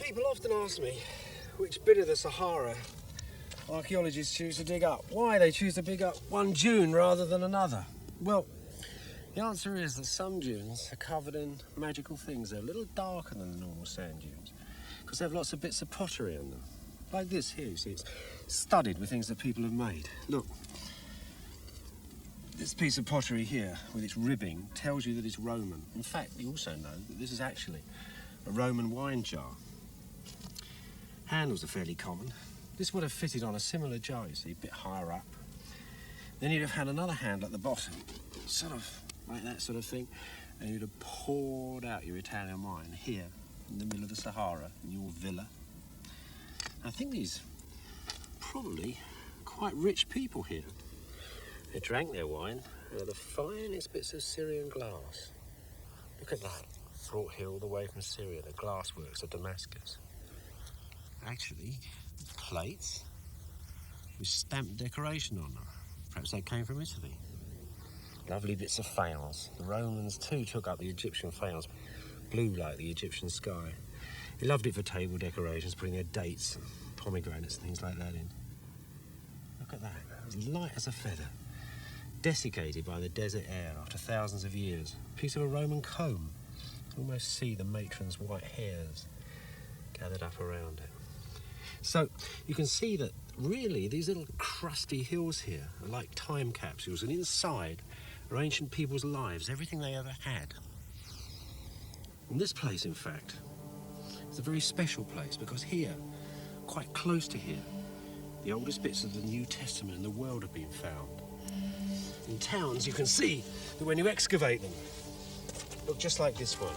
People often ask me which bit of the Sahara archaeologists choose to dig up. Why they choose to dig up one dune rather than another. Well, the answer is that some dunes are covered in magical things. They're a little darker than the normal sand dunes because they have lots of bits of pottery on them. Like this here, you see, it's studded with things that people have made. Look, this piece of pottery here with its ribbing tells you that it's Roman. In fact, you also know that this is actually a Roman wine jar. Handles are fairly common. This would have fitted on a similar jar, you see, a bit higher up. Then you'd have had another handle at the bottom, sort of like that sort of thing, and you'd have poured out your Italian wine here in the middle of the Sahara in your villa. I think these probably quite rich people here. They drank their wine out of the finest bits of Syrian glass. Look at that, brought here all the way from Syria, the glassworks of Damascus. Actually, plates with stamped decoration on them. Perhaps they came from Italy. Lovely bits of faience. The Romans too took up the Egyptian faience, blue like the Egyptian sky. They loved it for table decorations, putting their dates and pomegranates and things like that in. Look at that, as light as a feather. Desiccated by the desert air after thousands of years. A piece of a Roman comb. You can almost see the matron's white hairs gathered up around it. So you can see that really these little crusty hills here are like time capsules, and inside are ancient people's lives, everything they ever had. And this place, in fact, is a very special place because here, quite close to here, the oldest bits of the New Testament in the world have been found. In towns, you can see that when you excavate them, look just like this one.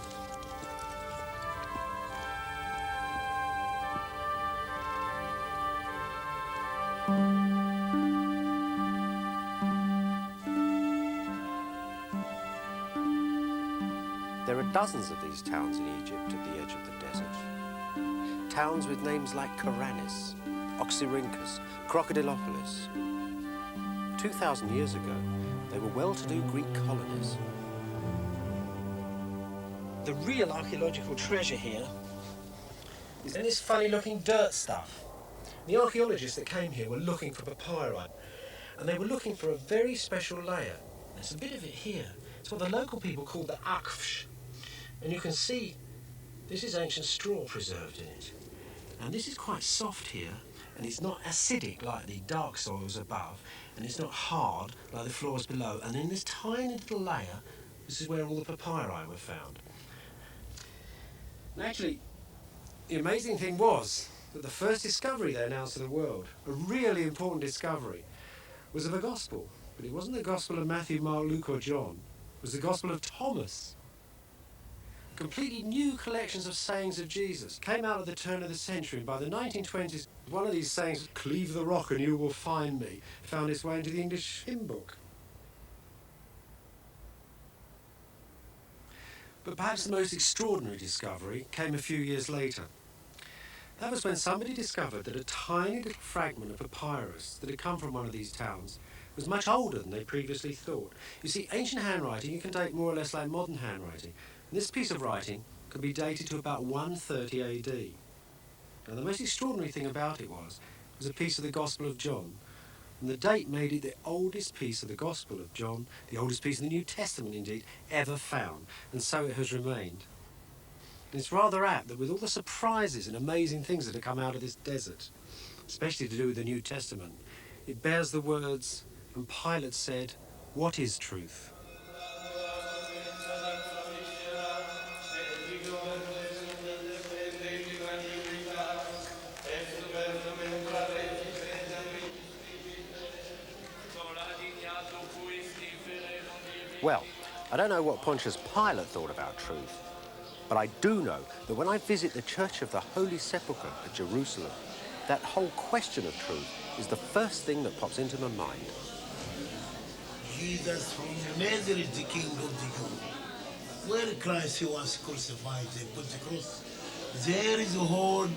There are dozens of these towns in Egypt at the edge of the desert. Towns with names like Karanis, Oxyrhynchus, Crocodilopolis. 2,000 years ago, they were well-to-do Greek colonies. The real archaeological treasure here is in this funny-looking dirt stuff. The archaeologists that came here were looking for papyri, and they were looking for a very special layer. There's a bit of it here. It's what the local people call the akfsh. And you can see this is ancient straw preserved in it. And this is quite soft here, and it's not acidic like the dark soils above, and it's not hard like the floors below. And in this tiny little layer, this is where all the papyri were found. And actually, the amazing thing was that the first discovery they announced to the world, a really important discovery, was of a gospel. But it wasn't the gospel of Matthew, Mark, Luke or John. It was the gospel of Thomas. Completely new collections of sayings of Jesus came out at the turn of the century, and by the 1920s, one of these sayings, "Cleave the rock and you will find me," found its way into the English hymn book. But perhaps the most extraordinary discovery came a few years later. That was when somebody discovered that a tiny little fragment of papyrus that had come from one of these towns was much older than they previously thought. You see, ancient handwriting you can date more or less like modern handwriting. And this piece of writing could be dated to about 130 AD. Now, the most extraordinary thing about it was a piece of the Gospel of John. And the date made it the oldest piece of the Gospel of John, the oldest piece of the New Testament, indeed, ever found. And so it has remained. And it's rather apt that with all the surprises and amazing things that have come out of this desert, especially to do with the New Testament, it bears the words, "And Pilate said, 'What is truth?'" Well, I don't know what Pontius Pilate thought about truth, but I do know that when I visit the Church of the Holy Sepulchre at Jerusalem, that whole question of truth is the first thing that pops into my mind. Jesus from Nazareth, the King of the Jews. Where Christ was crucified, they put the cross. There is a hole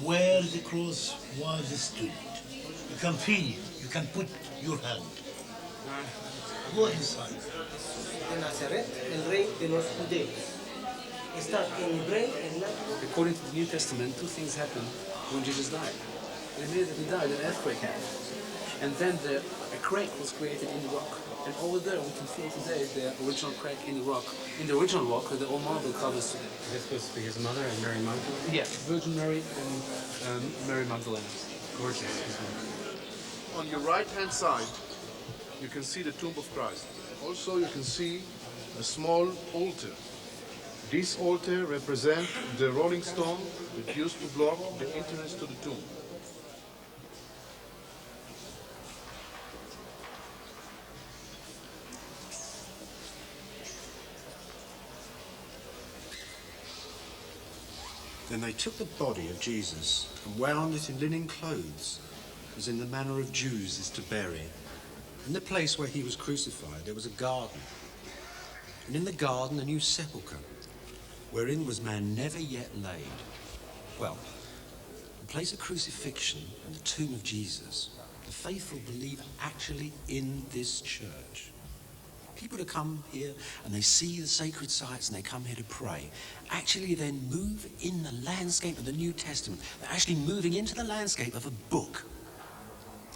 where the cross was stood. You can feel it. You can put your hand. Go inside. De Nazaret, el rey de los judíos. According to the New Testament, two things happened when Jesus died. Immediately he died, an earthquake happened. And then a crack was created in the rock. And over there, we can see today the original crack in the rock. In the original rock, the old marble covers today. This was to be his mother and Mary Magdalene? Yeah, Virgin Mary and Mary Magdalene. Gorgeous. On your right-hand side, you can see the tomb of Christ. Also, you can see a small altar. This altar represents the rolling stone that used to block the entrance to the tomb. Then they took the body of Jesus and wound it in linen clothes, as in the manner of Jews is to bury. In the place where he was crucified there was a garden, and in the garden a new sepulchre, wherein was man never yet laid. Well, the place of crucifixion and the tomb of Jesus, the faithful believe actually in this church. People who come here and they see the sacred sites and they come here to pray, actually then move in the landscape of the New Testament. They're actually moving into the landscape of a book.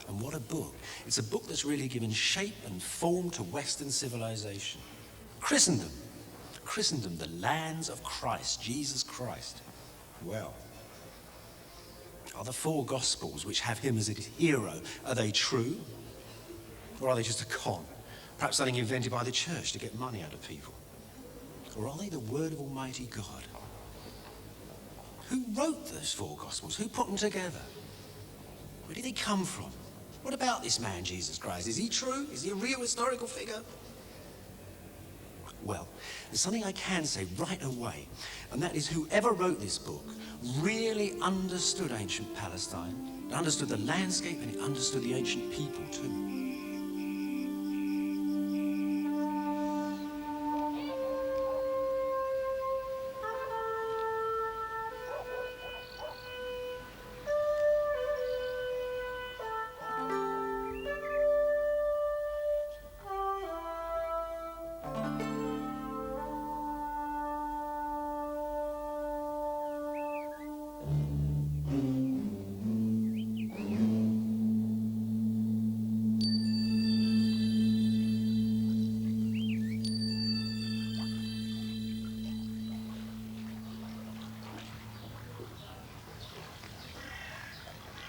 And what a book. It's a book that's really given shape and form to Western civilization. Christendom. Christendom, the lands of Christ, Jesus Christ. Well, are the four Gospels which have him as a hero, are they true? Or are they just a con? Perhaps something invented by the church to get money out of people? Or are they the word of Almighty God? Who wrote those four Gospels? Who put them together? Where did they come from? What about this man, Jesus Christ? Is he true? Is he a real historical figure? Well, there's something I can say right away, and that is whoever wrote this book really understood ancient Palestine, understood the landscape, and he understood the ancient people too.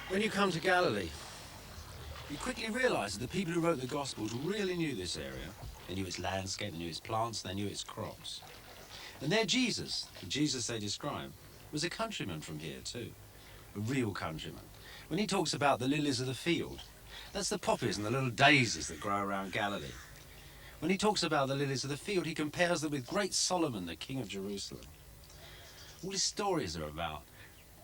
When you come to Galilee, you quickly realise that the people who wrote the Gospels really knew this area. They knew its landscape, they knew its plants, they knew its crops. And their Jesus, the Jesus they describe, was a countryman from here too, a real countryman. When he talks about the lilies of the field, that's the poppies and the little daisies that grow around Galilee. When he talks about the lilies of the field, he compares them with great Solomon, the king of Jerusalem. All his stories are about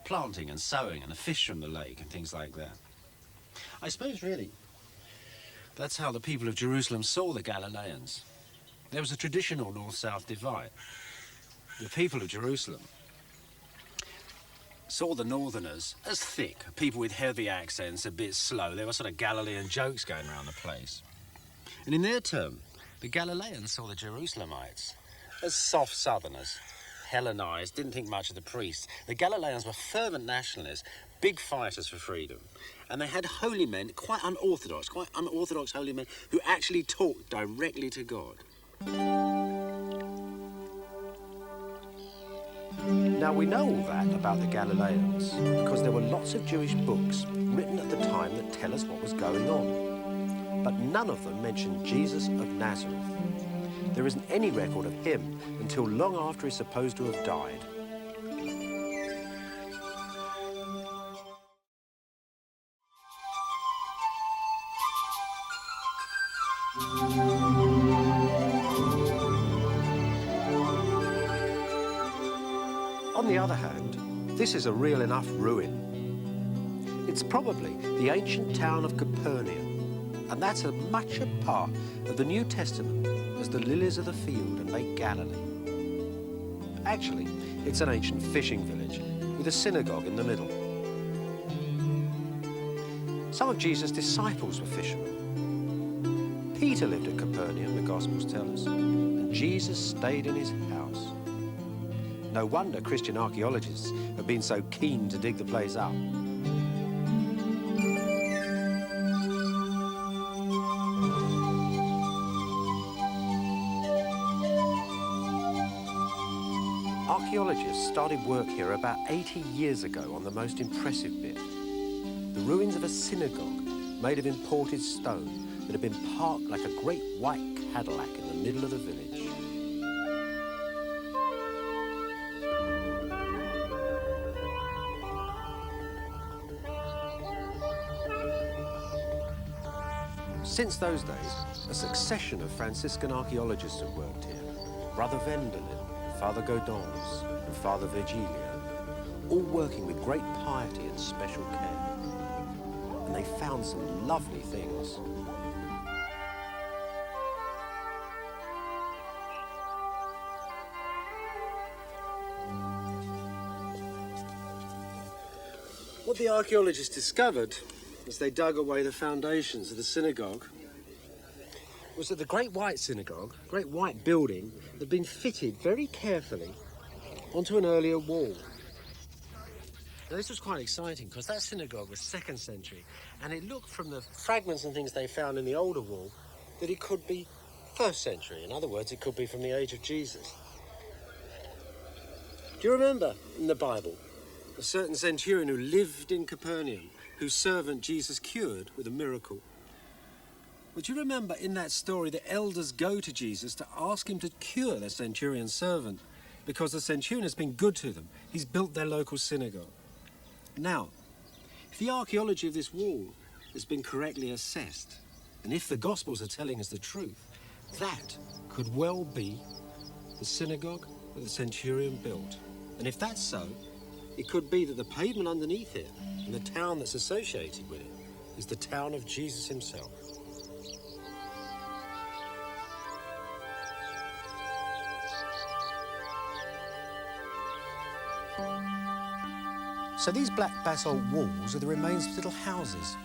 planting and sowing and the fish from the lake and things like that. I suppose really that's how the people of Jerusalem saw the Galileans. There was a traditional north-south divide. The people of Jerusalem saw the northerners as thick, people with heavy accents, a bit slow. There were sort of Galilean jokes going around the place. And in their turn, the Galileans saw the Jerusalemites as soft southerners, Hellenized, didn't think much of the priests. The Galileans were fervent nationalists, big fighters for freedom. And they had holy men, quite unorthodox holy men, who actually talked directly to God. Now we know all that about the Galileans because there were lots of Jewish books written at the time that tell us what was going on. But none of them mention Jesus of Nazareth. There isn't any record of him until long after he's supposed to have died. On the other hand, this is a real enough ruin. It's probably the ancient town of Capernaum, and that's as much a part of the New Testament as the lilies of the field and Lake Galilee. Actually, it's an ancient fishing village with a synagogue in the middle. Some of Jesus' disciples were fishermen. Peter lived at Capernaum, the Gospels tell us, and Jesus stayed in his house. No wonder Christian archaeologists have been so keen to dig the place up. Archaeologists started work here about 80 years ago on the most impressive bit. The ruins of a synagogue made of imported stone that had been parked like a great white Cadillac in the middle of the village. Since those days, a succession of Franciscan archaeologists have worked here. Brother Wendelin, Father Gaudens, and Father Virgilio, all working with great piety and special care. And they found some lovely things. What the archaeologists discovered as they dug away the foundations of the synagogue was that the Great White Synagogue, Great White building, had been fitted very carefully onto an earlier wall. Now this was quite exciting because that synagogue was 2nd century, and it looked from the fragments and things they found in the older wall that it could be 1st century. In other words, it could be from the age of Jesus. Do you remember in the Bible a certain centurion who lived in Capernaum, whose servant Jesus cured with a miracle? Would you remember in that story the elders go to Jesus to ask him to cure their centurion's servant because the centurion has been good to them. He's built their local synagogue. Now, if the archaeology of this wall has been correctly assessed, and if the Gospels are telling us the truth, that could well be the synagogue that the centurion built. And if that's so, it could be that the pavement underneath it and the town that's associated with it is the town of Jesus himself. So these black basalt walls are the remains of little houses.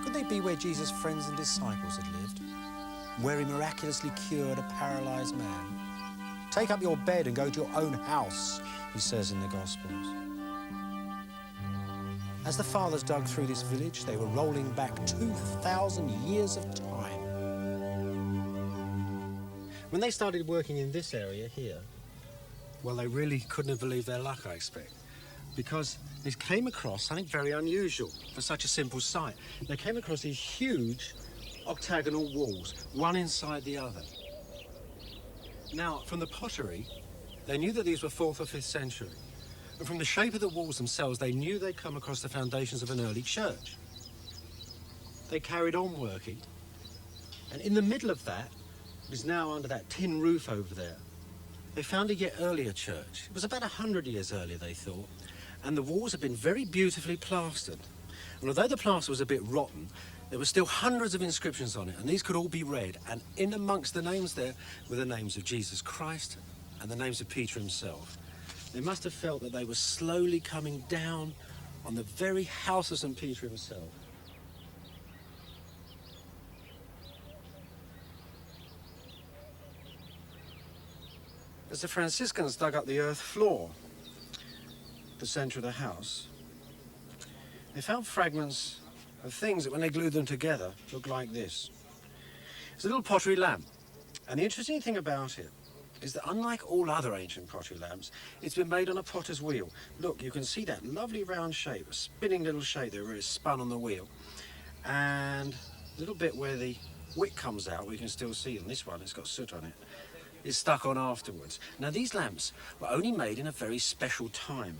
Could they be where Jesus' friends and disciples had lived? Where he miraculously cured a paralyzed man? Take up your bed and go to your own house, he says in the Gospels. As the fathers dug through this village, they were rolling back 2,000 years of time. When they started working in this area here, well, they really couldn't have believed their luck, I expect, because they came across something very unusual for such a simple site. They came across these huge octagonal walls, one inside the other. Now, from the pottery, they knew that these were 4th or 5th century. And from the shape of the walls themselves, they knew they'd come across the foundations of an early church. They carried on working, and in the middle of that, it is now under that tin roof over there, they found a yet earlier church. It was about 100 years earlier, they thought, and the walls had been very beautifully plastered. And although the plaster was a bit rotten, there were still hundreds of inscriptions on it, and these could all be read. And in amongst the names there were the names of Jesus Christ and the names of Peter himself. They must have felt that they were slowly coming down on the very house of St. Peter himself. As the Franciscans dug up the earth floor, the centre of the house, they found fragments of things that when they glued them together looked like this. It's a little pottery lamp, and the interesting thing about it is that unlike all other ancient pottery lamps, it's been made on a potter's wheel. Look, you can see that lovely round shape, a spinning little shape there where it's spun on the wheel. And a little bit where the wick comes out, we can still see, and this one, it's got soot on it, is stuck on afterwards. Now these lamps were only made in a very special time.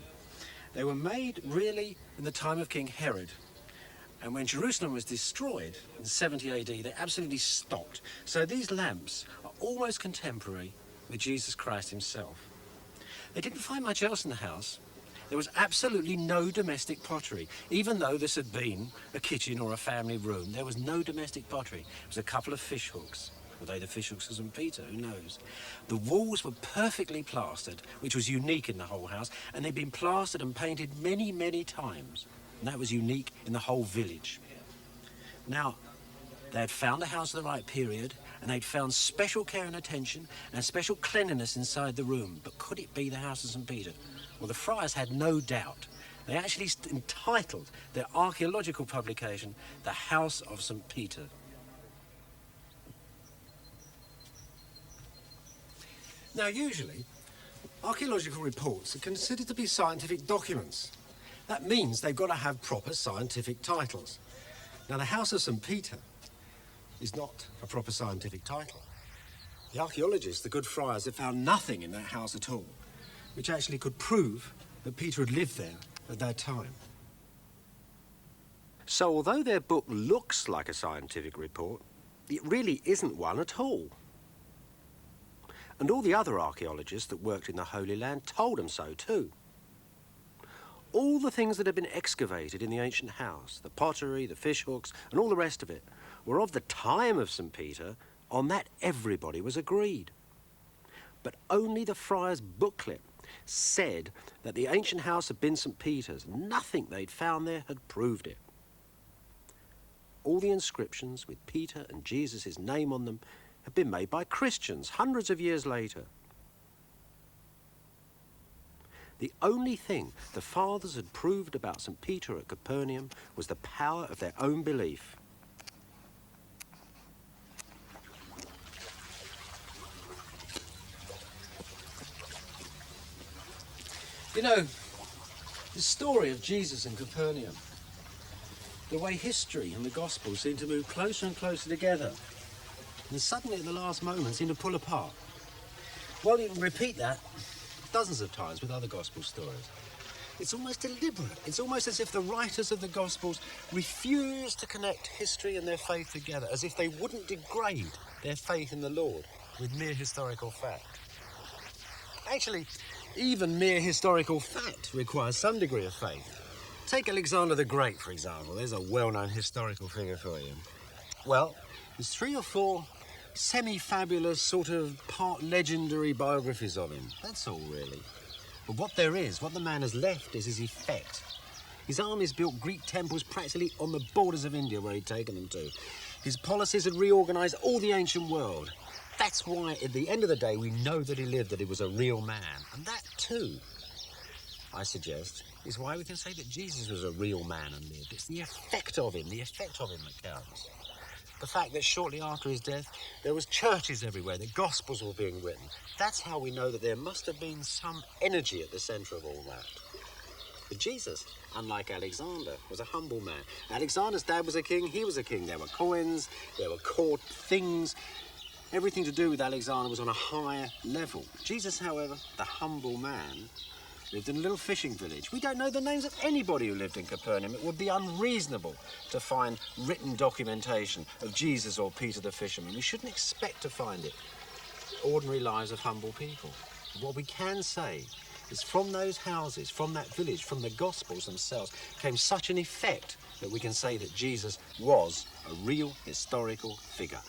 They were made really in the time of King Herod. And when Jerusalem was destroyed in 70 AD, they absolutely stopped. So these lamps are almost contemporary with Jesus Christ himself. They didn't find much else in the house. There was absolutely no domestic pottery. Even though this had been a kitchen or a family room, there was no domestic pottery. It was a couple of fish hooks. Were they the fish hooks of St. Peter? Who knows? The walls were perfectly plastered, which was unique in the whole house, and they'd been plastered and painted many, many times. And that was unique in the whole village. Now, they had found a house of the right period, and they'd found special care and attention and special cleanliness inside the room. But could it be the House of St. Peter? Well, the friars had no doubt. They actually entitled their archaeological publication The House of St. Peter. Now, usually, archaeological reports are considered to be scientific documents. That means they've got to have proper scientific titles. Now, the House of St. Peter is not a proper scientific title. The archaeologists, the good friars, have found nothing in that house at all, which actually could prove that Peter had lived there at that time. So, although their book looks like a scientific report, it really isn't one at all. And all the other archaeologists that worked in the Holy Land told them so too. All the things that had been excavated in the ancient house, the pottery, the fish hooks, and all the rest of it, were of the time of St. Peter. On that everybody was agreed. But only the friar's booklet said that the ancient house had been St. Peter's. Nothing they'd found there had proved it. All the inscriptions with Peter and Jesus' name on them had been made by Christians hundreds of years later. The only thing the fathers had proved about St. Peter at Capernaum was the power of their own belief. You know, the story of Jesus in Capernaum, the way history and the Gospels seem to move closer and closer together, and suddenly at the last moment seem to pull apart. Well, you can repeat that dozens of times with other Gospel stories. It's almost deliberate. It's almost as if the writers of the Gospels refuse to connect history and their faith together, as if they wouldn't degrade their faith in the Lord with mere historical fact. Actually, even mere historical fact requires some degree of faith. Take Alexander the Great, for example. There's a well-known historical figure for you. Well, there's 3 or 4 semi-fabulous, sort of part legendary biographies of him. That's all, really. But what there is, what the man has left, is his effect. His armies built Greek temples practically on the borders of India where he'd taken them to. His policies had reorganised all the ancient world. That's why, at the end of the day, we know that he lived, that he was a real man. And that, too, I suggest, is why we can say that Jesus was a real man and lived. It's the effect of him that counts. The fact that shortly after his death, there was churches everywhere, the Gospels were being written. That's how we know that there must have been some energy at the centre of all that. But Jesus, unlike Alexander, was a humble man. Alexander's dad was a king, he was a king. There were coins, there were court things. Everything to do with Alexander was on a higher level. Jesus, however, the humble man, lived in a little fishing village. We don't know the names of anybody who lived in Capernaum. It would be unreasonable to find written documentation of Jesus or Peter the fisherman. We shouldn't expect to find it. Ordinary lives of humble people. What we can say is from those houses, from that village, from the Gospels themselves, came such an effect that we can say that Jesus was a real historical figure.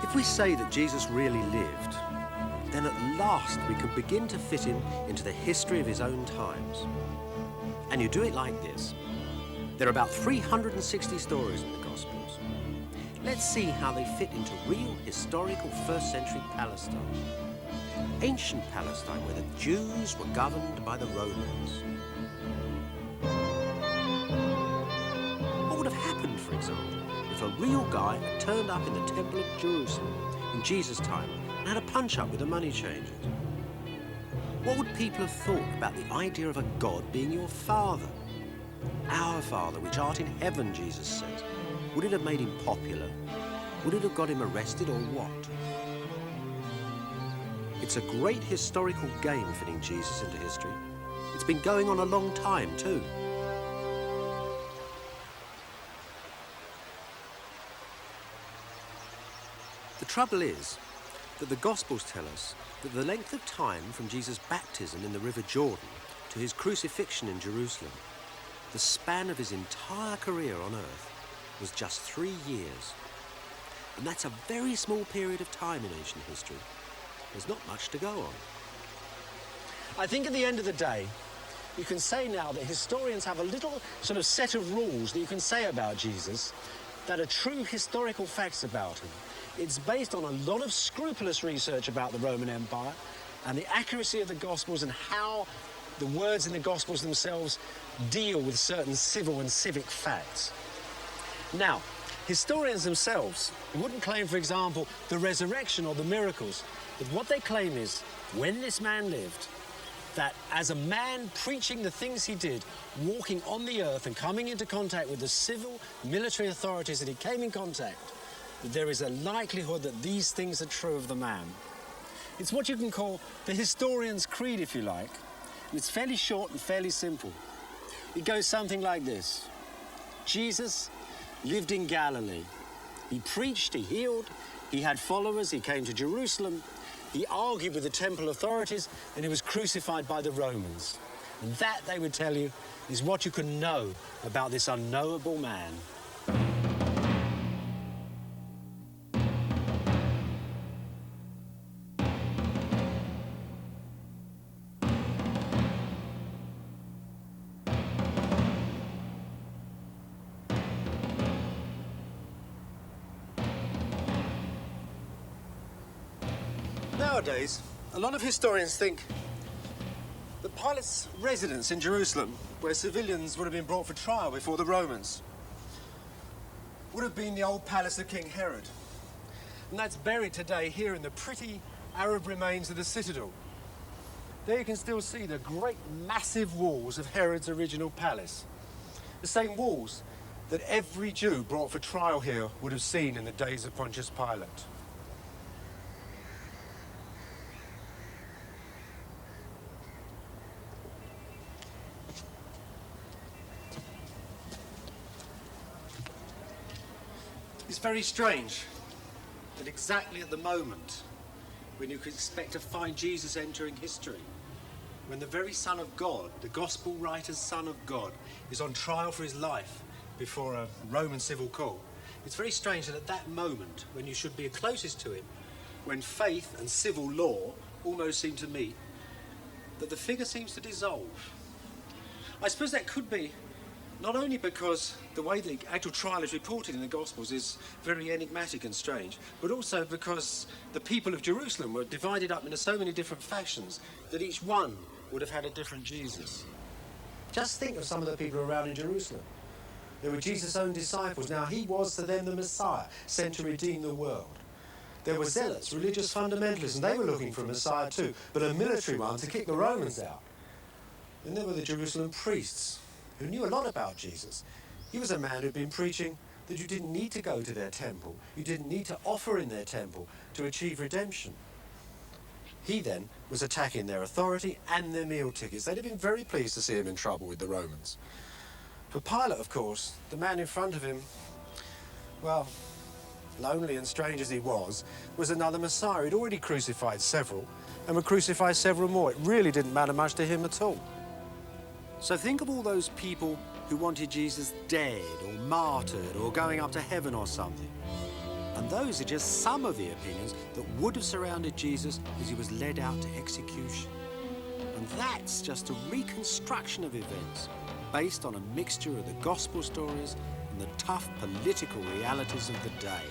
If we say that Jesus really lived, then at last we could begin to fit him into the history of his own times. And you do it like this. There are about 360 stories in the Gospels. Let's see how they fit into real historical first century Palestine. Ancient Palestine, where the Jews were governed by the Romans. What would have happened, for example, if a real guy had turned up in the Temple of Jerusalem in Jesus' time and had a punch-up with the money changers? What would people have thought about the idea of a God being your father? Our Father, which art in heaven, Jesus says. Would it have made him popular? Would it have got him arrested or what? It's a great historical game fitting Jesus into history. It's been going on a long time too. The trouble is that the Gospels tell us that the length of time from Jesus' baptism in the River Jordan to his crucifixion in Jerusalem, the span of his entire career on earth, was just 3 years. And that's a very small period of time in ancient history. there's not much to go on. I think at the end of the day, you can say now that historians have a little sort of set of rules that you can say about Jesus that are true historical facts about him. It's based on a lot of scrupulous research about the Roman Empire and the accuracy of the Gospels and how the words in the Gospels themselves deal with certain civil and civic facts. Now, historians themselves wouldn't claim, for example, the resurrection or the miracles, but what they claim is, when this man lived, that as a man preaching the things he did, walking on the earth and coming into contact with the civil, military authorities that he came in contact, that there is a likelihood that these things are true of the man. It's what you can call the historian's creed, if you like. It's fairly short and fairly simple. It goes something like this. Jesus lived in Galilee. He preached, he healed, he had followers, he came to Jerusalem, he argued with the temple authorities, and he was crucified by the Romans. And that, they would tell you, is what you can know about this unknowable man. Nowadays, a lot of historians think that Pilate's residence in Jerusalem, where civilians would have been brought for trial before the Romans, would have been the old palace of King Herod. And that's buried today here in the pretty Arab remains of the citadel. There you can still see the great massive walls of Herod's original palace. The same walls that every Jew brought for trial here would have seen in the days of Pontius Pilate. It's very strange that exactly at the moment when you could expect to find Jesus entering history, when the very Son of God, the Gospel writer's Son of God, is on trial for his life before a Roman civil court, it's very strange that at that moment, when you should be closest to him, when faith and civil law almost seem to meet, that the figure seems to dissolve. I suppose that could be not only because the way the actual trial is reported in the Gospels is very enigmatic and strange, but also because the people of Jerusalem were divided up into so many different factions that each one would have had a different Jesus. Just think of some of the people around in Jerusalem. They were Jesus' own disciples. Now, he was to them the Messiah, sent to redeem the world. There were zealots, religious fundamentalists, and they were looking for a Messiah too, but a military one to kick the Romans out. Then there were the Jerusalem priests, who knew a lot about Jesus. He was a man who'd been preaching that you didn't need to go to their temple, you didn't need to offer in their temple to achieve redemption. He then was attacking their authority and their meal tickets. They'd have been very pleased to see him in trouble with the Romans. For Pilate, of course, the man in front of him, well, lonely and strange as he was another Messiah. He'd already crucified several and would crucify several more. It really didn't matter much to him at all. So think of all those people who wanted Jesus dead or martyred or going up to heaven or something. And those are just some of the opinions that would have surrounded Jesus as he was led out to execution. And that's just a reconstruction of events based on a mixture of the gospel stories and the tough political realities of the day.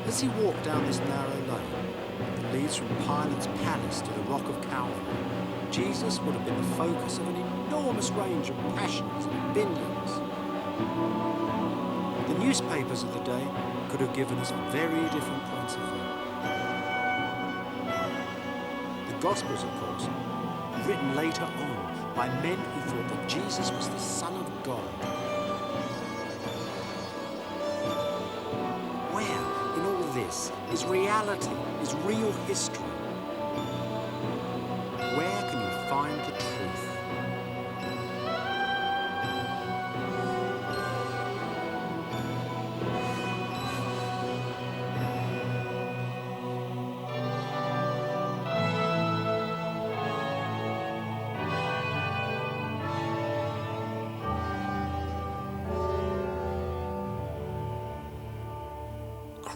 As he walked down this narrow lane that leads from Pilate's palace to the Rock of Calvary, Jesus would have been the focus of an enormous range of passions and opinions. The newspapers of the day could have given us very different points of view. The Gospels, of course, written later on by men who thought that Jesus was the Son of God. Where in all this is reality, is real history? Where can you find the truth?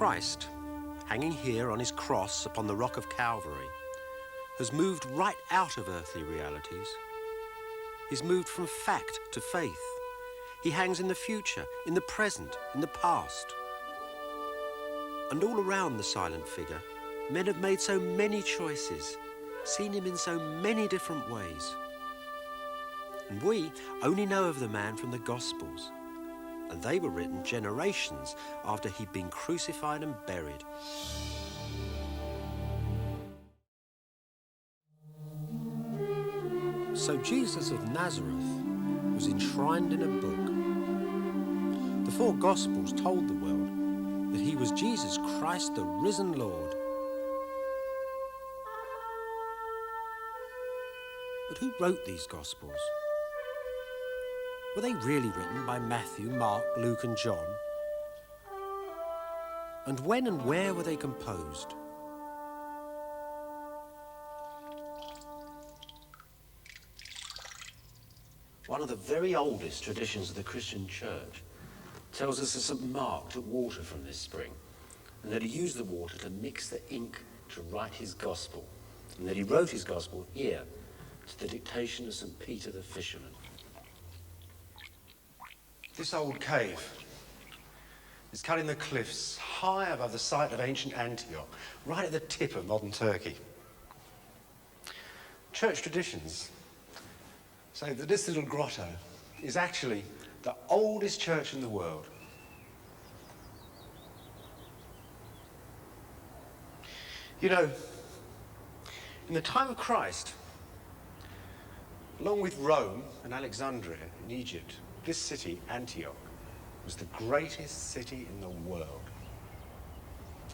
Christ, hanging here on his cross upon the rock of Calvary, has moved right out of earthly realities. He's moved from fact to faith. He hangs in the future, in the present, in the past. And all around the silent figure, men have made so many choices, seen him in so many different ways. And we only know of the man from the Gospels, and they were written generations after he'd been crucified and buried. So Jesus of Nazareth was enshrined in a book. The four Gospels told the world that he was Jesus Christ, the risen Lord. But who wrote these Gospels? Were they really written by Matthew, Mark, Luke and John? And when and where were they composed? One of the very oldest traditions of the Christian Church tells us that St. Mark took water from this spring, and that he used the water to mix the ink to write his Gospel, and that he wrote his Gospel here to the dictation of St. Peter the fisherman. This old cave is cut in the cliffs high above the site of ancient Antioch, right at the tip of modern Turkey. Church traditions say that this little grotto is actually the oldest church in the world. You know, in the time of Christ, along with Rome and Alexandria in Egypt, this city, Antioch, was the greatest city in the world.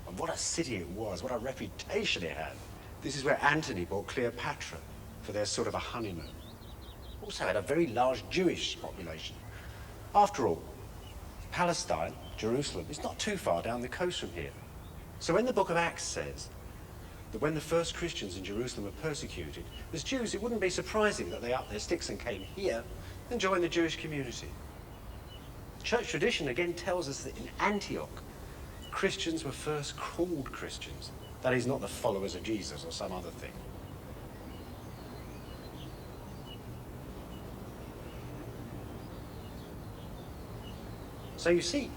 And what a city it was, what a reputation it had. This is where Antony brought Cleopatra for their sort of a honeymoon. Also had a very large Jewish population. After all, Palestine, Jerusalem, is not too far down the coast from here. So when the book of Acts says that when the first Christians in Jerusalem were persecuted, as Jews, it wouldn't be surprising that they upped their sticks and came here and joined the Jewish community. Church tradition again tells us that in Antioch, Christians were first called Christians. That is, not the followers of Jesus or some other thing. So you see,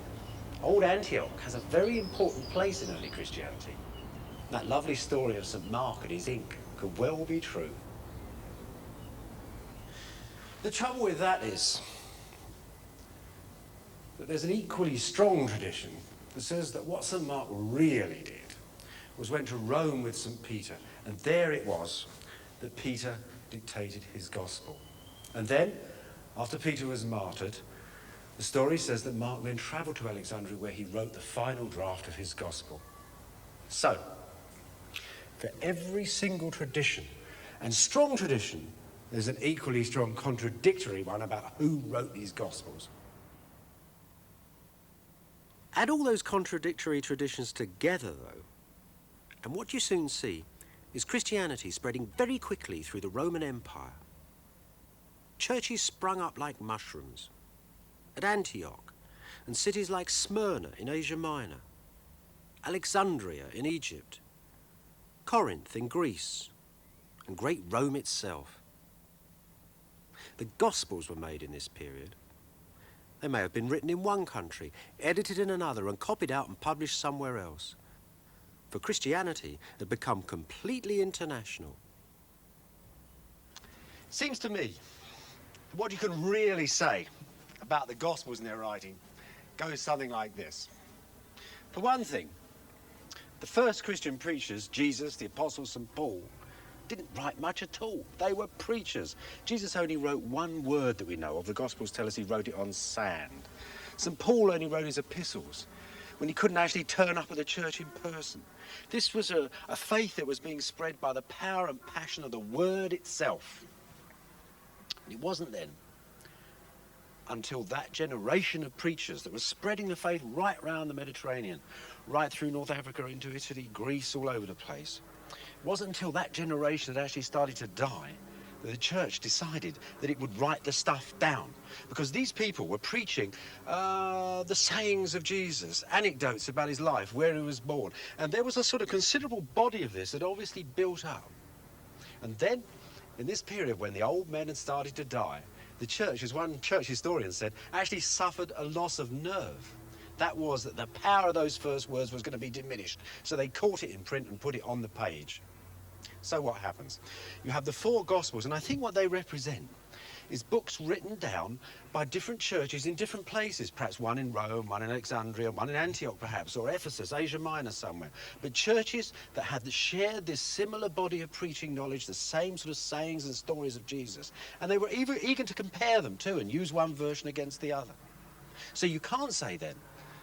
old Antioch has a very important place in early Christianity. That lovely story of St. Mark and his ink could well be true. The trouble with that is that there's an equally strong tradition that says that what St. Mark really did was went to Rome with St. Peter, and there it was that Peter dictated his gospel. And then, after Peter was martyred, the story says that Mark then travelled to Alexandria where he wrote the final draft of his gospel. So, for every single tradition, and strong tradition, there's an equally strong contradictory one about who wrote these Gospels. Add all those contradictory traditions together, though, and what you soon see is Christianity spreading very quickly through the Roman Empire. Churches sprung up like mushrooms at Antioch, and cities like Smyrna in Asia Minor, Alexandria in Egypt, Corinth in Greece, and great Rome itself. The Gospels were made in this period. They may have been written in one country, edited in another, and copied out and published somewhere else. For Christianity had become completely international. Seems to me that what you can really say about the Gospels and their writing goes something like this. For one thing, the first Christian preachers, Jesus, the Apostles, St. Paul, didn't write much at all. They were preachers. Jesus only wrote one word that we know of. The Gospels tell us he wrote it on sand. St. Paul only wrote his epistles when he couldn't actually turn up at the church in person. This was a faith that was being spread by the power and passion of the word itself. And it wasn't then until that generation of preachers that was spreading the faith right round the Mediterranean, right through North Africa into Italy, Greece, all over the place. It wasn't until that generation had actually started to die the church decided that it would write the stuff down, because these people were preaching the sayings of Jesus, anecdotes about his life, where he was born. And there was a sort of considerable body of this that obviously built up. And then, in this period when the old men had started to die, the church, as one church historian said, actually suffered a loss of nerve. That was that the power of those first words was going to be diminished. So they caught it in print and put it on the page. So what happens? You have the four Gospels, and I think what they represent is books written down by different churches in different places, perhaps one in Rome, one in Alexandria, one in Antioch perhaps, or Ephesus, Asia Minor somewhere. But churches that had shared this similar body of preaching knowledge, the same sort of sayings and stories of Jesus. And they were eager to compare them too and use one version against the other. So you can't say then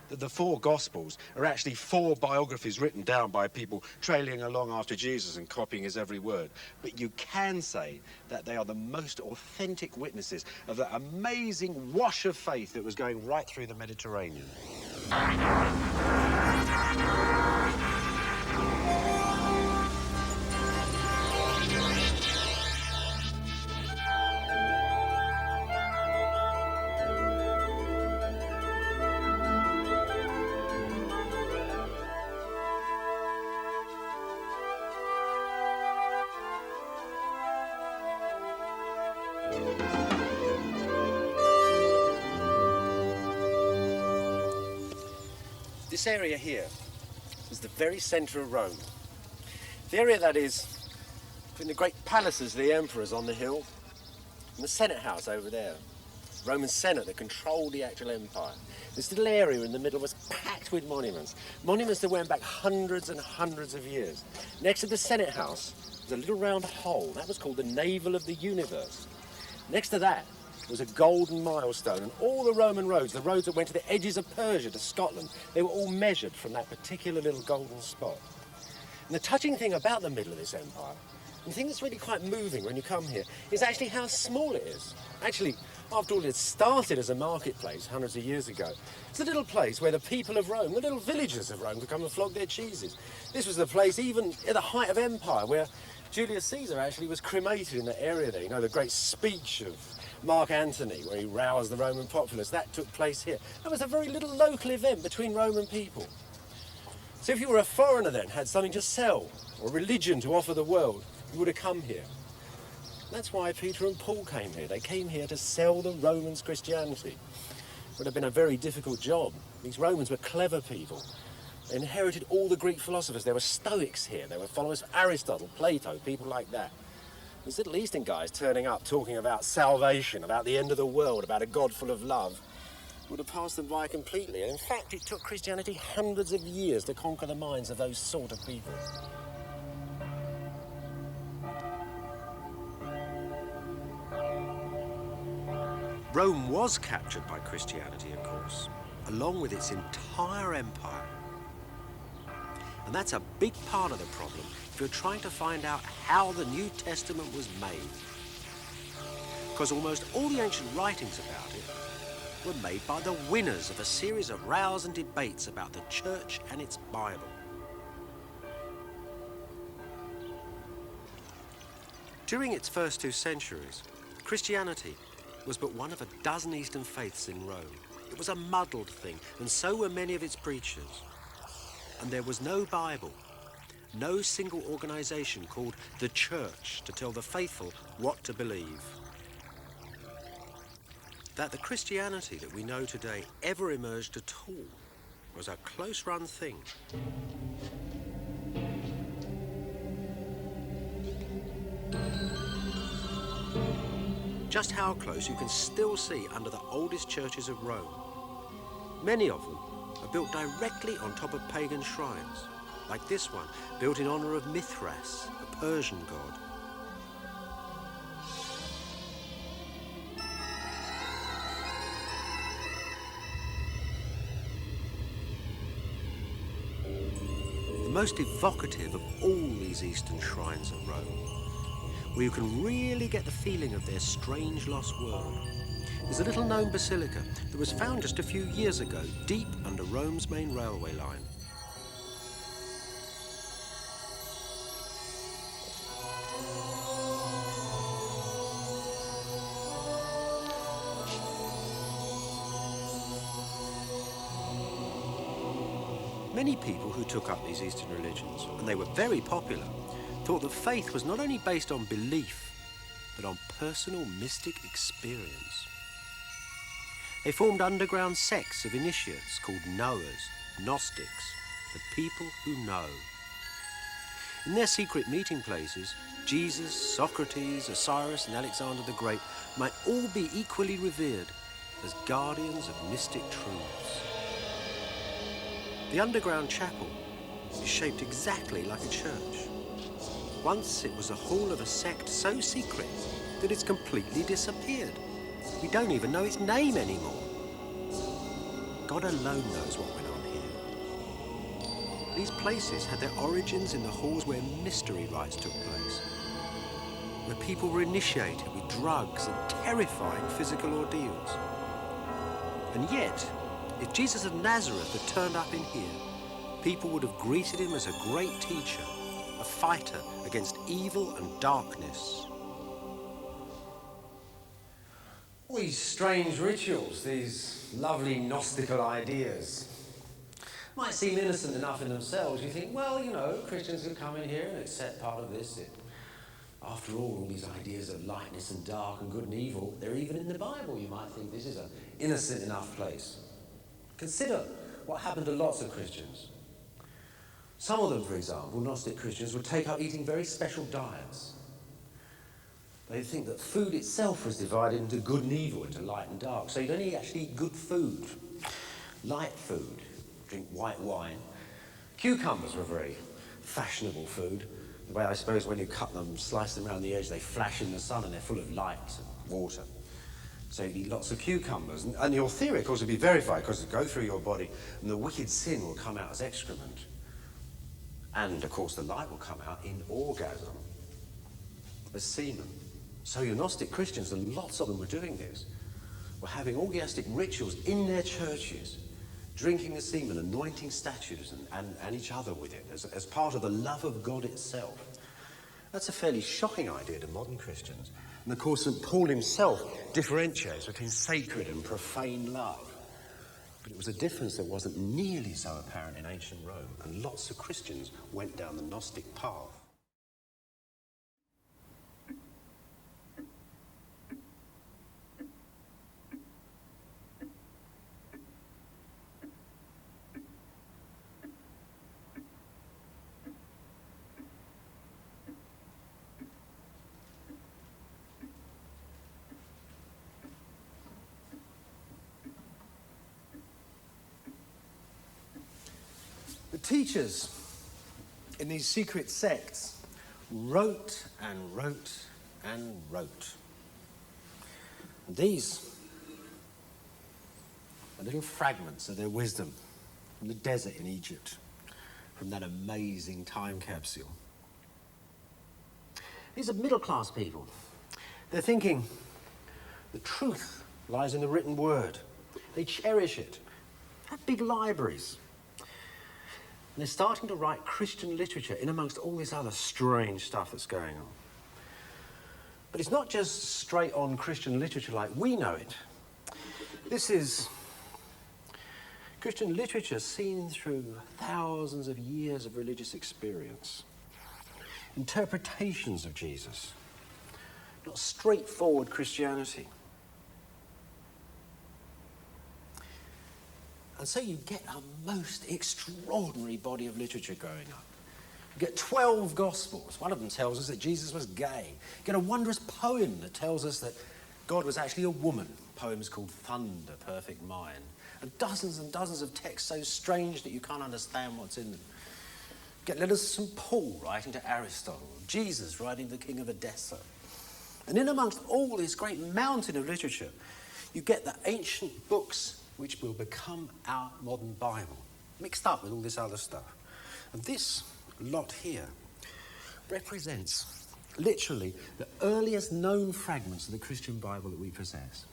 that the four Gospels are actually four biographies written down by people trailing along after Jesus and copying his every word. But you can say that they are the most authentic witnesses of that amazing wash of faith that was going right through the Mediterranean. This area here is the very centre of Rome. The area that is between the great palaces of the emperors on the hill and the Senate house over there. Roman Senate that controlled the actual empire. This little area in the middle was packed with monuments. Monuments that went back hundreds and hundreds of years. Next to the Senate house was a little round hole. That was called the navel of the universe. Next to that was a golden milestone, and all the Roman roads, the roads that went to the edges of Persia to Scotland, they were all measured from that particular little golden spot. And the touching thing about the middle of this empire, and the thing that's really quite moving when you come here, is actually how small it is. Actually, after all, it started as a marketplace hundreds of years ago. It's a little place where the people of Rome, the little villagers of Rome, could come and flog their cheeses. This was the place, even at the height of empire, where Julius Caesar actually was cremated in that area there. You know, the great speech of Mark Antony, where he roused the Roman populace, that took place here. That was a very little local event between Roman people. So if you were a foreigner then, had something to sell, or religion to offer the world, you would have come here. That's why Peter and Paul came here. They came here to sell the Romans Christianity. It would have been a very difficult job. These Romans were clever people. They inherited all the Greek philosophers. There were Stoics here. There were followers of Aristotle, Plato, people like that. These little Eastern guys turning up, talking about salvation, about the end of the world, about a God full of love, would have passed them by completely. And in fact, it took Christianity hundreds of years to conquer the minds of those sort of people. Rome was captured by Christianity, of course, along with its entire empire. And that's a big part of the problem if you're trying to find out how the New Testament was made. Because almost all the ancient writings about it were made by the winners of a series of rows and debates about the church and its Bible. During its first 2 centuries, Christianity was but one of a dozen Eastern faiths in Rome. It was a muddled thing, and so were many of its preachers. And there was no Bible, no single organization called the Church to tell the faithful what to believe. That the Christianity that we know today ever emerged at all was a close-run thing. Just how close you can still see under the oldest churches of Rome. Many of them are built directly on top of pagan shrines, like this one, built in honor of Mithras, a Persian god. The most evocative of all these Eastern shrines of Rome, where you can really get the feeling of their strange lost world, is a little known basilica that was found just a few years ago, deep under Rome's main railway line. Many people who took up these Eastern religions, and they were very popular, thought that faith was not only based on belief, but on personal mystic experience. They formed underground sects of initiates called knowers, Gnostics, the people who know. In their secret meeting places, Jesus, Socrates, Osiris and Alexander the Great might all be equally revered as guardians of mystic truths. The underground chapel is shaped exactly like a church. Once it was a hall of a sect so secret that it's completely disappeared. We don't even know its name anymore. God alone knows what went on here. These places had their origins in the halls where mystery rites took place, where people were initiated with drugs and terrifying physical ordeals. And yet, if Jesus of Nazareth had turned up in here, people would have greeted him as a great teacher, a fighter against evil and darkness. All these strange rituals, these lovely Gnostical ideas, might seem innocent enough in themselves. You think, well, you know, Christians could come in here and accept part of this. After all these ideas of lightness and dark and good and evil, they're even in the Bible. You might think this is an innocent enough place. Consider what happened to lots of Christians. Some of them, for example, Gnostic Christians, would take up eating very special diets. They'd think that food itself was divided into good and evil, into light and dark. So you'd only actually eat good food, light food, drink white wine. Cucumbers were very fashionable food. The way I suppose when you cut them, slice them around the edge, they flash in the sun and they're full of light and water. So you'd eat lots of cucumbers. And your theory, of course, would be verified because it would go through your body and the wicked sin will come out as excrement. And, of course, the light will come out in orgasm as semen. So your Gnostic Christians, and lots of them were doing this, were having orgiastic rituals in their churches, drinking the semen, anointing statues and each other with it as part of the love of God itself. That's a fairly shocking idea to modern Christians. And of course, St. Paul himself differentiates between sacred and profane love. But it was a difference that wasn't nearly so apparent in ancient Rome, and lots of Christians went down the Gnostic path. The teachers in these secret sects wrote and wrote and wrote. And these are little fragments of their wisdom from the desert in Egypt, from that amazing time capsule. These are middle-class people. They're thinking the truth lies in the written word. They cherish it. They have big libraries. And they're starting to write Christian literature in amongst all this other strange stuff that's going on. But it's not just straight-on Christian literature like we know it. This is Christian literature seen through thousands of years of religious experience. Interpretations of Jesus, not straightforward Christianity. And so you get a most extraordinary body of literature growing up. You get 12 Gospels. One of them tells us that Jesus was gay. You get a wondrous poem that tells us that God was actually a woman. Poems called Thunder, Perfect Mind. And dozens of texts so strange that you can't understand what's in them. You get letters of St. Paul writing to Aristotle. Jesus writing to the King of Edessa. And in amongst all this great mountain of literature, you get the ancient books which will become our modern Bible, mixed up with all this other stuff. And this lot here represents literally the earliest known fragments of the Christian Bible that we possess.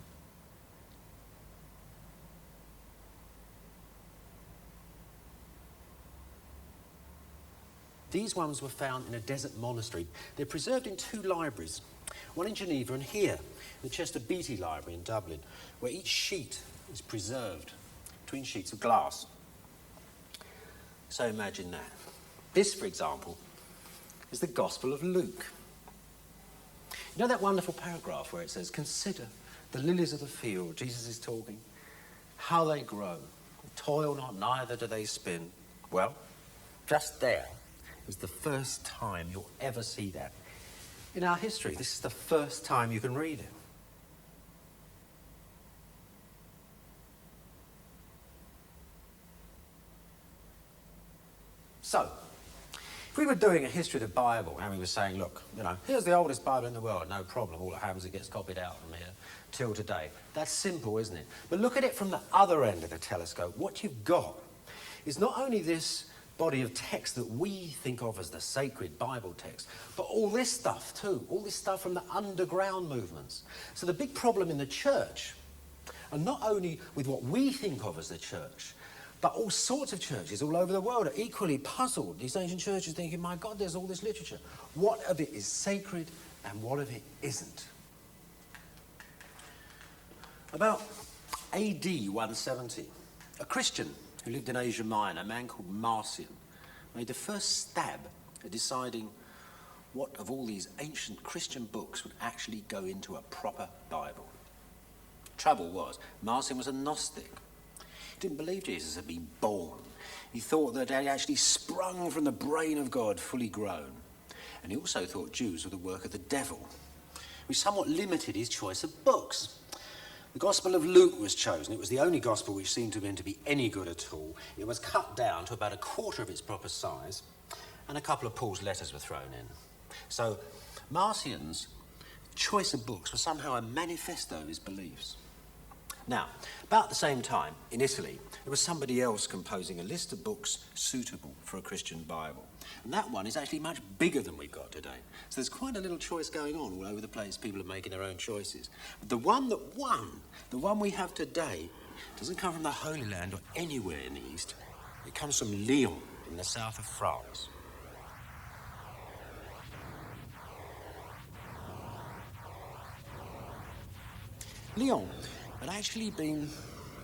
These ones were found in a desert monastery. They're preserved in 2 libraries, one in Geneva and here, in the Chester Beatty Library in Dublin, where each sheet is preserved between sheets of glass. So imagine that. This, for example, is the Gospel of Luke. You know that wonderful paragraph where it says, "Consider the lilies of the field," Jesus is talking, "how they grow. Toil not, neither do they spin." Well, just there is the first time you'll ever see that. In our history, this is the first time you can read it. So, if we were doing a history of the Bible and we were saying, look, you know, here's the oldest Bible in the world, no problem, all that happens is it gets copied out from here till today. That's simple, isn't it? But look at it from the other end of the telescope. What you've got is not only this body of text that we think of as the sacred Bible text, but all this stuff too, all this stuff from the underground movements. So the big problem in the church, and not only with what we think of as the church, but all sorts of churches all over the world are equally puzzled. These ancient churches thinking, my God, there's all this literature. What of it is sacred and what of it isn't? About AD 170, a Christian who lived in Asia Minor, a man called Marcion, made the first stab at deciding what of all these ancient Christian books would actually go into a proper Bible. Trouble was, Marcion was a Gnostic. He didn't believe Jesus had been born. He thought that he actually sprung from the brain of God, fully grown. And he also thought Jews were the work of the devil, which somewhat limited his choice of books. The Gospel of Luke was chosen. It was the only Gospel which seemed to him to be any good at all. It was cut down to about a quarter of its proper size, and a couple of Paul's letters were thrown in. So Marcion's choice of books was somehow a manifesto of his beliefs. Now, about the same time, in Italy, there was somebody else composing a list of books suitable for a Christian Bible. And that one is actually much bigger than we've got today. So there's quite a little choice going on all over the place. People are making their own choices. But the one that won, the one we have today, doesn't come from the Holy Land or anywhere in the East. It comes from Lyon in the south of France. Lyon had actually been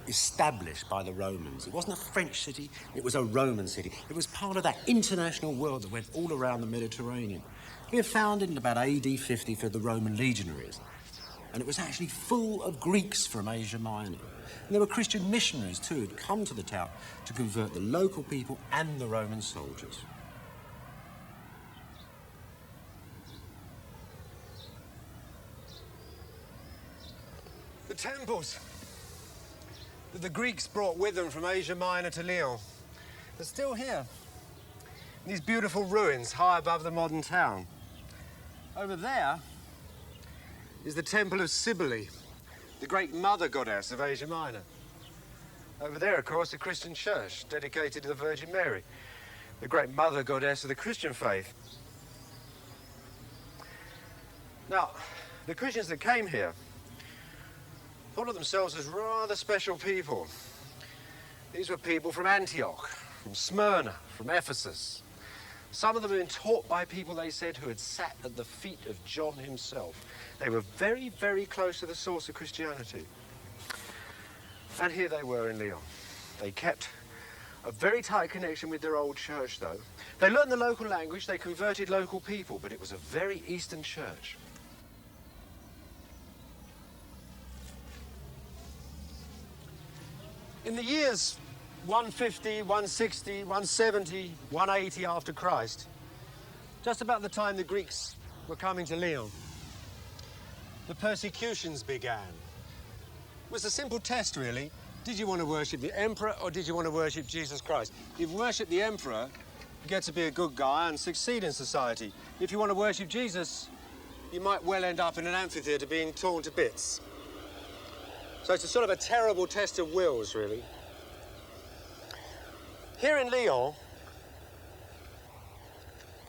established by the Romans. It wasn't a French city, it was a Roman city. It was part of that international world that went all around the Mediterranean. It was founded in about AD 50 for the Roman legionaries. And it was actually full of Greeks from Asia Minor. And there were Christian missionaries too who'd come to the town to convert the local people and the Roman soldiers. The temples that the Greeks brought with them from Asia Minor to Lyon, they're still here. These beautiful ruins high above the modern town. Over there is the Temple of Cybele, the great mother goddess of Asia Minor. Over there, of course, a Christian church dedicated to the Virgin Mary, the great mother goddess of the Christian faith. Now, the Christians that came here thought of themselves as rather special people. These were people from Antioch, from Smyrna, from Ephesus. Some of them had been taught by people, they said, who had sat at the feet of John himself. They were very, very close to the source of Christianity. And here they were in Lyon. They kept a very tight connection with their old church, though. They learned the local language, they converted local people, but it was a very Eastern church. In the years 150, 160, 170, 180 after Christ, just about the time the Greeks were coming to Lyon, the persecutions began. It was a simple test, really. Did you want to worship the emperor or did you want to worship Jesus Christ? If you worship the emperor, you get to be a good guy and succeed in society. If you want to worship Jesus, you might well end up in an amphitheatre being torn to bits. So it's a sort of a terrible test of wills, really. Here in Lyon,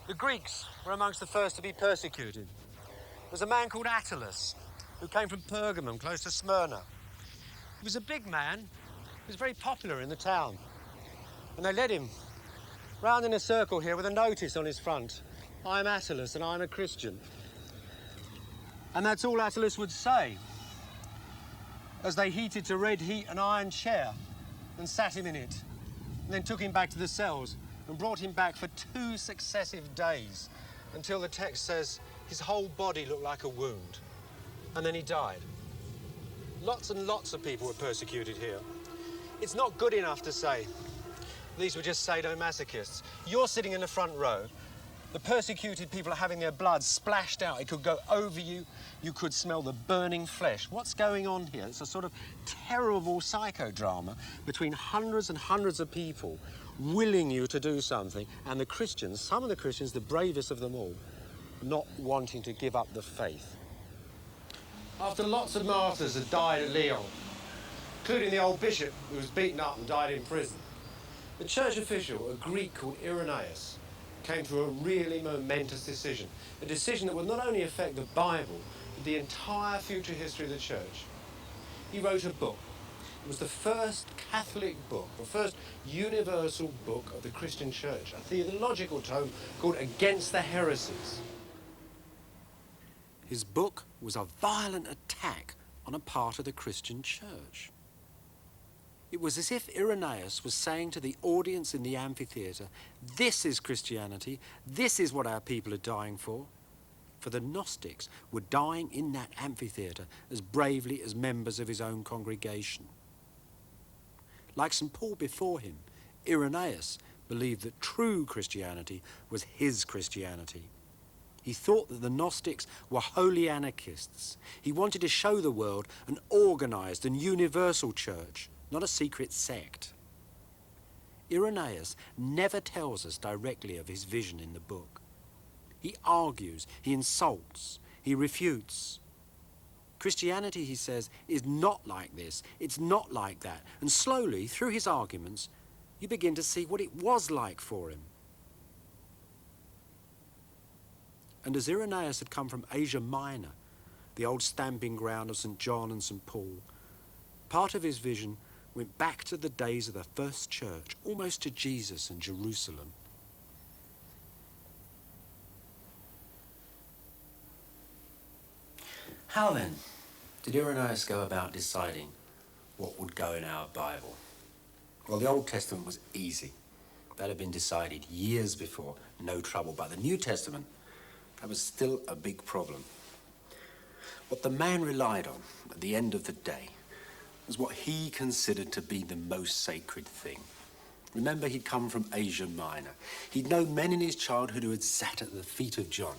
the Greeks were amongst the first to be persecuted. There was a man called Attalus, who came from Pergamum, close to Smyrna. He was a big man. He was very popular in the town. And they led him round in a circle here with a notice on his front. I'm Attalus and I'm a Christian. And that's all Attalus would say, as they heated to red heat an iron chair and sat him in it, and then took him back to the cells and brought him back for 2 successive days until the text says his whole body looked like a wound. And then he died. Lots and lots of people were persecuted here. It's not good enough to say these were just sadomasochists. You're sitting in the front row. The persecuted people are having their blood splashed out. It could go over you. You could smell the burning flesh. What's going on here? It's a sort of terrible psychodrama between hundreds and hundreds of people willing you to do something, and the Christians, some of the Christians, the bravest of them all, not wanting to give up the faith. After lots of martyrs had died at Lyon, including the old bishop who was beaten up and died in prison, the church official, a Greek called Irenaeus, came to a really momentous decision. A decision that would not only affect the Bible, but the entire future history of the church. He wrote a book. It was the first Catholic book, the first universal book of the Christian church, a theological tome called Against the Heresies. His book was a violent attack on a part of the Christian church. It was as if Irenaeus was saying to the audience in the amphitheatre, this is Christianity, this is what our people are dying for. For the Gnostics were dying in that amphitheatre as bravely as members of his own congregation. Like St. Paul before him, Irenaeus believed that true Christianity was his Christianity. He thought that the Gnostics were holy anarchists. He wanted to show the world an organised and universal church, not a secret sect. Irenaeus never tells us directly of his vision in the book. He argues, he insults, he refutes. Christianity, he says, is not like this, it's not like that. And slowly, through his arguments, you begin to see what it was like for him. And as Irenaeus had come from Asia Minor, the old stamping ground of St. John and St. Paul, part of his vision went back to the days of the first church, almost to Jesus and Jerusalem. How then did Irenaeus go about deciding what would go in our Bible? Well, the Old Testament was easy. That had been decided years before, no trouble. But the New Testament, that was still a big problem. What the man relied on at the end of the day was what he considered to be the most sacred thing. Remember, he'd come from Asia Minor. He'd known men in his childhood who had sat at the feet of John.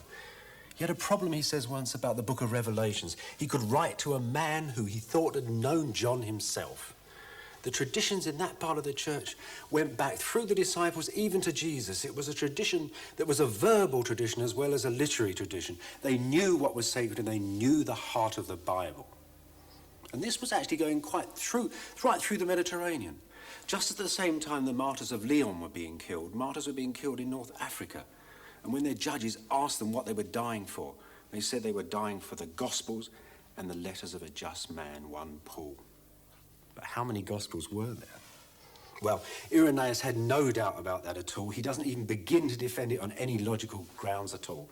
He had a problem, he says once, about the book of Revelations. He could write to a man who he thought had known John himself. The traditions in that part of the church went back through the disciples, even to Jesus. It was a tradition that was a verbal tradition as well as a literary tradition. They knew what was sacred and they knew the heart of the Bible. And this was actually going right through the Mediterranean. Just at the same time the martyrs of Lyon were being killed, martyrs were being killed in North Africa. And when their judges asked them what they were dying for, they said they were dying for the Gospels and the letters of a just man, one Paul. But how many Gospels were there? Well, Irenaeus had no doubt about that at all. He doesn't even begin to defend it on any logical grounds at all.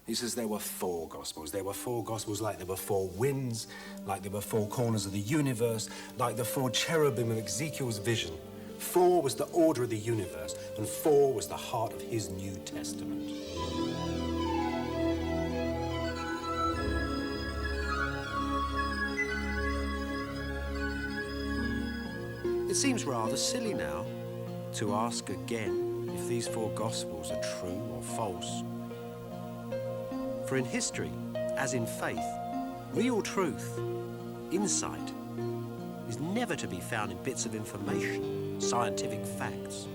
He says there were 4 Gospels. There were 4 Gospels like there were 4 winds, like there were 4 corners of the universe, like the 4 cherubim of Ezekiel's vision. 4 was the order of the universe, and 4 was the heart of his New Testament. It seems rather silly now to ask again if these 4 Gospels are true or false. For in history, as in faith, real truth, insight, is never to be found in bits of information, scientific facts.